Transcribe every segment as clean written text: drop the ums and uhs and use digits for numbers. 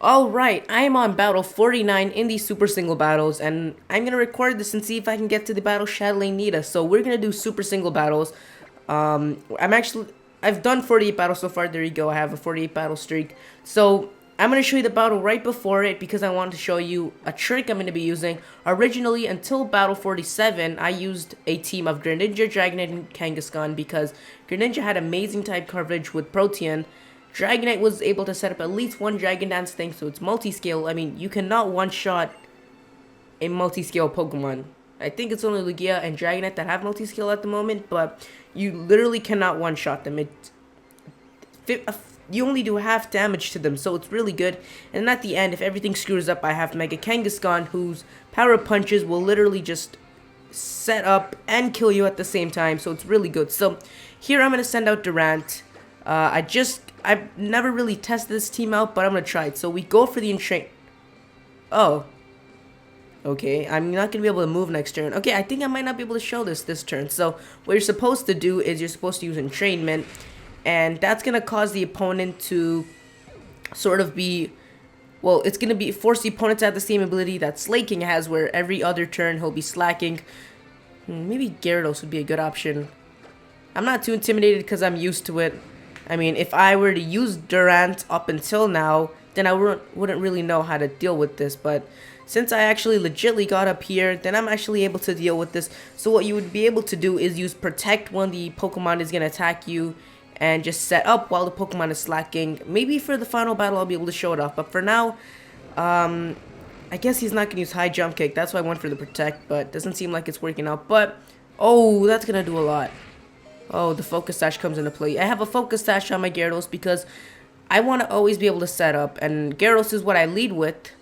Alright, I'm on battle 49 in these super single battles, and I'm gonna record this and see if I can get to the battle Chatelaine Nita. So we're gonna do super single battles. I've done 48 battles so far, there you go, I have a 48 battle streak. So, I'm gonna show you the battle right before it because I wanted to show you a trick I'm gonna be using. Originally, until battle 47, I used a team of Greninja, Dragonite, and Kangaskhan because Greninja had amazing type coverage with Protean. Dragonite was able to set up at least one Dragon Dance thanks to its multi-scale. I mean, you cannot one-shot a multi-scale Pokemon. I think it's only Lugia and Dragonite that have multi-scale at the moment, but you literally cannot one-shot them. You only do half damage to them, so it's really good. And at the end, if everything screws up, I have Mega Kangaskhan, whose power punches will literally just set up and kill you at the same time, so it's really good. So here I'm going to send out Durant. I've never really tested this team out, but I'm going to try it. So we go for the Entrain. Oh. Okay, I'm not going to be able to move next turn. Okay, I think I might not be able to show this turn. So what you're supposed to do is you're supposed to use Entrainment, and that's going to cause the opponent to sort of be, well, it's going to be force the opponent to have the same ability that Slaking has, where every other turn he'll be slacking. Maybe Gyarados would be a good option. I'm not too intimidated because I'm used to it. I mean, if I were to use Durant up until now, then I wouldn't really know how to deal with this. But since I actually legitly got up here, then I'm actually able to deal with this. So what you would be able to do is use Protect when the Pokemon is going to attack you, and just set up while the Pokemon is slacking. Maybe for the final battle I'll be able to show it off. But for now, I guess he's not going to use High Jump Kick. That's why I went for the Protect, but doesn't seem like it's working out. But, oh, that's going to do a lot. Oh, the Focus Sash comes into play. I have a Focus Sash on my Gyarados because I want to always be able to set up. And Gyarados is what I lead with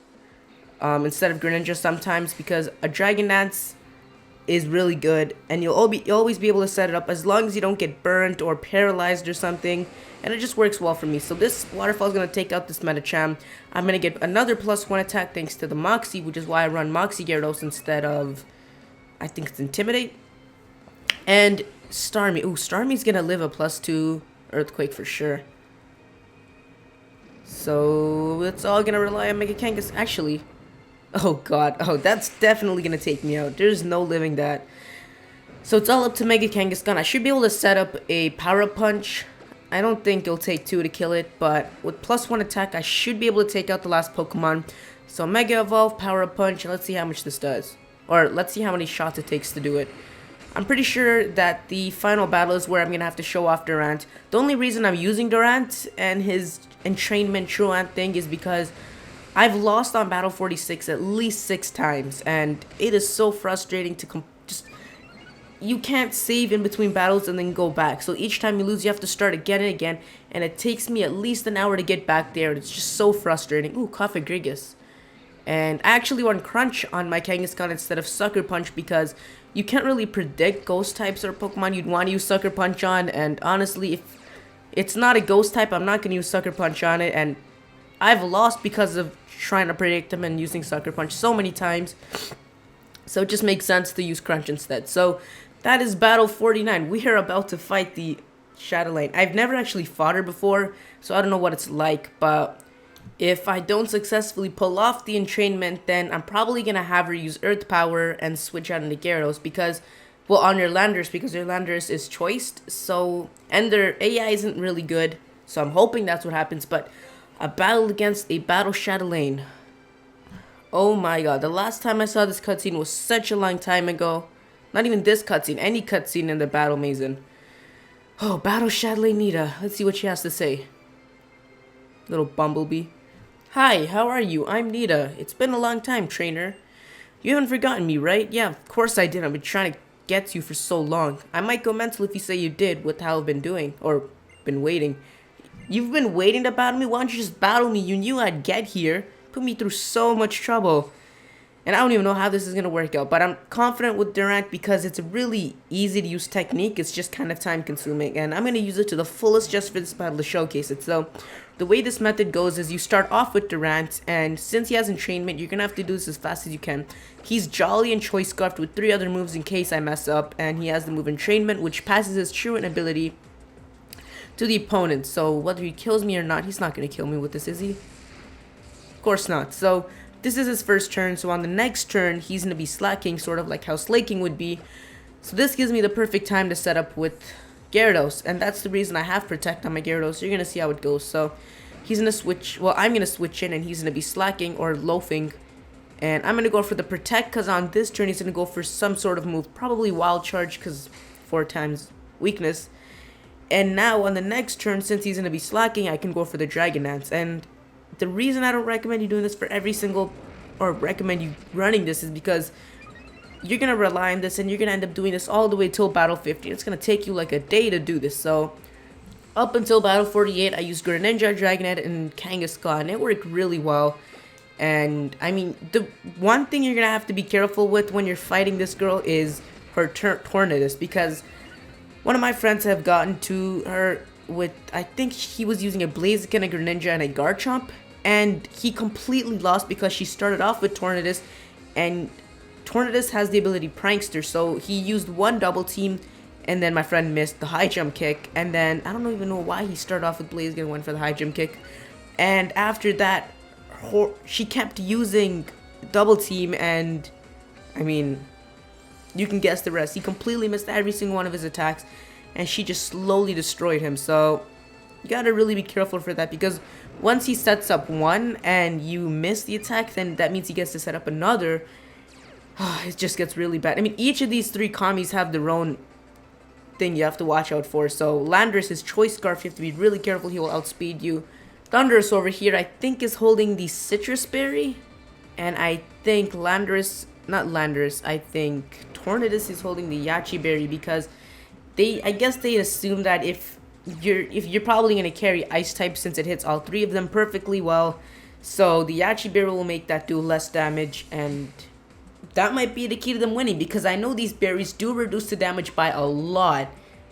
instead of Greninja sometimes because a Dragon Dance is really good. And you'll always be able to set it up as long as you don't get burnt or paralyzed or something. And it just works well for me. So this Waterfall is going to take out this Medicham. I'm going to get another +1 attack thanks to the Moxie, which is why I run Moxie Gyarados instead of, I think it's Intimidate. And Starmie. Ooh, Starmie's gonna live a +2 Earthquake for sure. So it's all gonna rely on Mega Kangas. Actually, oh god, oh that's definitely gonna take me out. There's no living that. So it's all up to Mega Kangaskhan. I should be able to set up a Power Punch. I don't think it'll take 2 to kill it, but with +1 attack, I should be able to take out the last Pokemon. So Mega Evolve, Power Punch, let's see how much this does. Or let's see how many shots it takes to do it. I'm pretty sure that the final battle is where I'm going to have to show off Durant. The only reason I'm using Durant and his Entrainment Truant thing is because I've lost on Battle 46 at least 6 times. And it is so frustrating to you can't save in between battles and then go back. So each time you lose, you have to start again and again. And it takes me at least an hour to get back there. It's just so frustrating. Ooh, Cofagrigus. And I actually want Crunch on my Kangaskhan instead of Sucker Punch because you can't really predict ghost types or Pokemon you'd want to use Sucker Punch on. And honestly, if it's not a ghost type, I'm not going to use Sucker Punch on it. And I've lost because of trying to predict them and using Sucker Punch so many times. So it just makes sense to use Crunch instead. So that is Battle 49. We are about to fight the Chatelaine. I've never actually fought her before, so I don't know what it's like. But if I don't successfully pull off the Entrainment, then I'm probably going to have her use Earth Power and switch out into Gyarados because, well, on your Landers, because your Landers is choiced, so, and their AI isn't really good, so I'm hoping that's what happens, but a battle against a Battle Chatelaine. Oh my god, the last time I saw this cutscene was such a long time ago. Not even this cutscene, any cutscene in the Battle Maison. Oh, Battle Chatelaine Nita. Let's see what she has to say. Little bumblebee. Hi, how are you? I'm Nita. It's been a long time, trainer. You haven't forgotten me, right? Yeah, of course I did. I've been trying to get to you for so long. I might go mental if you say you did with how I've been doing. Or been waiting. You've been waiting to battle me? Why don't you just battle me? You knew I'd get here. Put me through so much trouble. And I don't even know how this is going to work out. But I'm confident with Durant because it's a really easy to use technique. It's just kind of time consuming. And I'm going to use it to the fullest just for this battle to showcase it. So the way this method goes is you start off with Durant. And since he has Entrainment, you're going to have to do this as fast as you can. He's Jolly and Choice Scarfed with 3 other moves in case I mess up. And he has the move Entrainment, which passes his Truant ability to the opponent. So whether he kills me or not, he's not going to kill me with this, is he? course not. So this is his first turn, so on the next turn, he's going to be slacking, sort of like how slaking would be. So this gives me the perfect time to set up with Gyarados, and that's the reason I have Protect on my Gyarados. You're going to see how it goes. So he's going to switch, well, I'm going to switch in, and he's going to be slacking or loafing. And I'm going to go for the Protect, because on this turn, he's going to go for some sort of move. Probably Wild Charge, because 4 times weakness. And now, on the next turn, since he's going to be slacking, I can go for the Dragon Dance. And the reason I don't recommend you doing this for every single, or recommend you running this, is because you're going to rely on this, and you're going to end up doing this all the way till Battle 50. It's going to take you like a day to do this. So, up until Battle 48, I used Greninja, Dragonite, and Kangaskhan, and it worked really well. And, I mean, the one thing you're going to have to be careful with when you're fighting this girl is her Tornadus, because one of my friends have gotten to her with, I think he was using a Blaziken, a Greninja, and a Garchomp, and he completely lost because she started off with Tornadus, and Tornadus has the ability Prankster, so he used one double team, and then my friend missed the high jump kick, and then I don't even know why he started off with Blaziken and went for the high jump kick, and after that, she kept using double team, and I mean, you can guess the rest. He completely missed every single one of his attacks, and she just slowly destroyed him. So you gotta really be careful for that, because once he sets up one and you miss the attack, then that means he gets to set up another. It just gets really bad. I mean, each of these 3 commies have their own thing you have to watch out for. So Landorus, his Choice Scarf, you have to be really careful. He will outspeed you. Thundurus over here, I think, is holding the Citrus Berry, and I think I think Tornadus is holding the Yachi Berry, because I guess they assume that if you're probably gonna carry Ice type, since it hits all 3 of them perfectly well, so the Yachi Berry will make that do less damage, and that might be the key to them winning, because I know these berries do reduce the damage by a lot.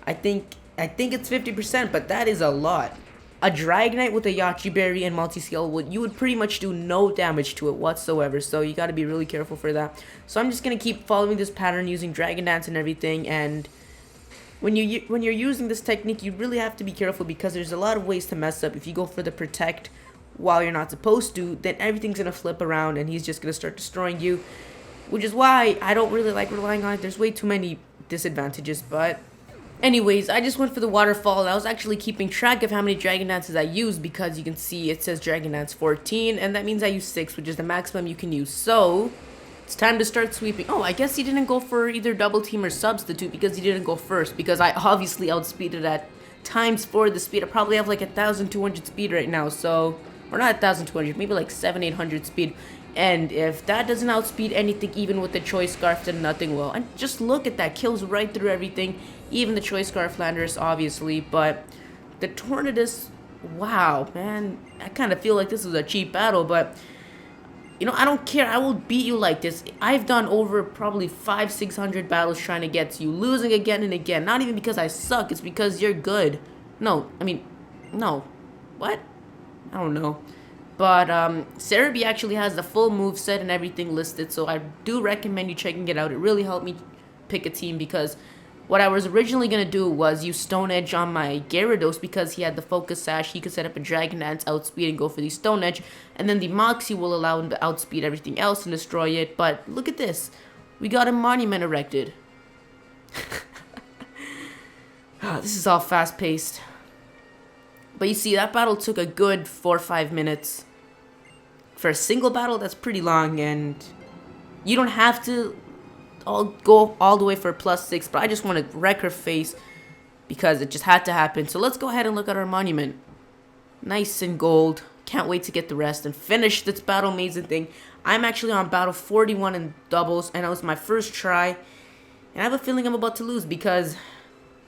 I think it's 50%, but that is a lot. A Dragonite with a Yachi Berry and Multi-Scale, you would pretty much do no damage to it whatsoever, so you gotta be really careful for that. So I'm just gonna keep following this pattern using Dragon Dance and everything, and when you're using this technique, you really have to be careful, because there's a lot of ways to mess up. If you go for the Protect while you're not supposed to, then everything's gonna flip around, and he's just gonna start destroying you, which is why I don't really like relying on it. There's way too many disadvantages, but anyways, I just went for the waterfall, and I was actually keeping track of how many Dragon Dances I used, because you can see it says Dragon Dance 14, and that means I used 6, which is the maximum you can use. So it's time to start sweeping. Oh, I guess he didn't go for either double team or substitute, because he didn't go first, because I obviously outspeeded at ×4 the speed. I probably have like 1,200 speed right now, so, or not 1,200, maybe like 700-800 speed. And if that doesn't outspeed anything, even with the Choice Scarf, then nothing will. And just look at that, kills right through everything, even the Choice Scarf Landorus, obviously. But the Tornadus, wow, man, I kind of feel like this is a cheap battle, but you know, I don't care. I will beat you like this. I've done over probably 500-600 battles trying to get to you, losing again and again. Not even because I suck, it's because you're good. No, I mean, no. What? I don't know. But Cerebi actually has the full moveset and everything listed, so I do recommend you checking it out. It really helped me pick a team, because what I was originally going to do was use Stone Edge on my Gyarados, because he had the Focus Sash. He could set up a Dragon Dance, outspeed, and go for the Stone Edge, and then the Moxie will allow him to outspeed everything else and destroy it. But look at this. We got a monument erected. This is all fast-paced. But you see, that battle took a good 4 or 5 minutes. For a single battle, that's pretty long, and you don't have to go all the way for a +6, but I just want to wreck her face, because it just had to happen. So let's go ahead and look at our monument. Nice and gold. Can't wait to get the rest and finish this Battle Maison thing. I'm actually on Battle 41 in doubles, and it was my first try. And I have a feeling I'm about to lose, because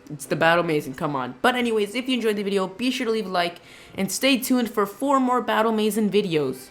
it's the Battle Maison, come on. But anyways, if you enjoyed the video, be sure to leave a like, and stay tuned for 4 more Battle Maison videos.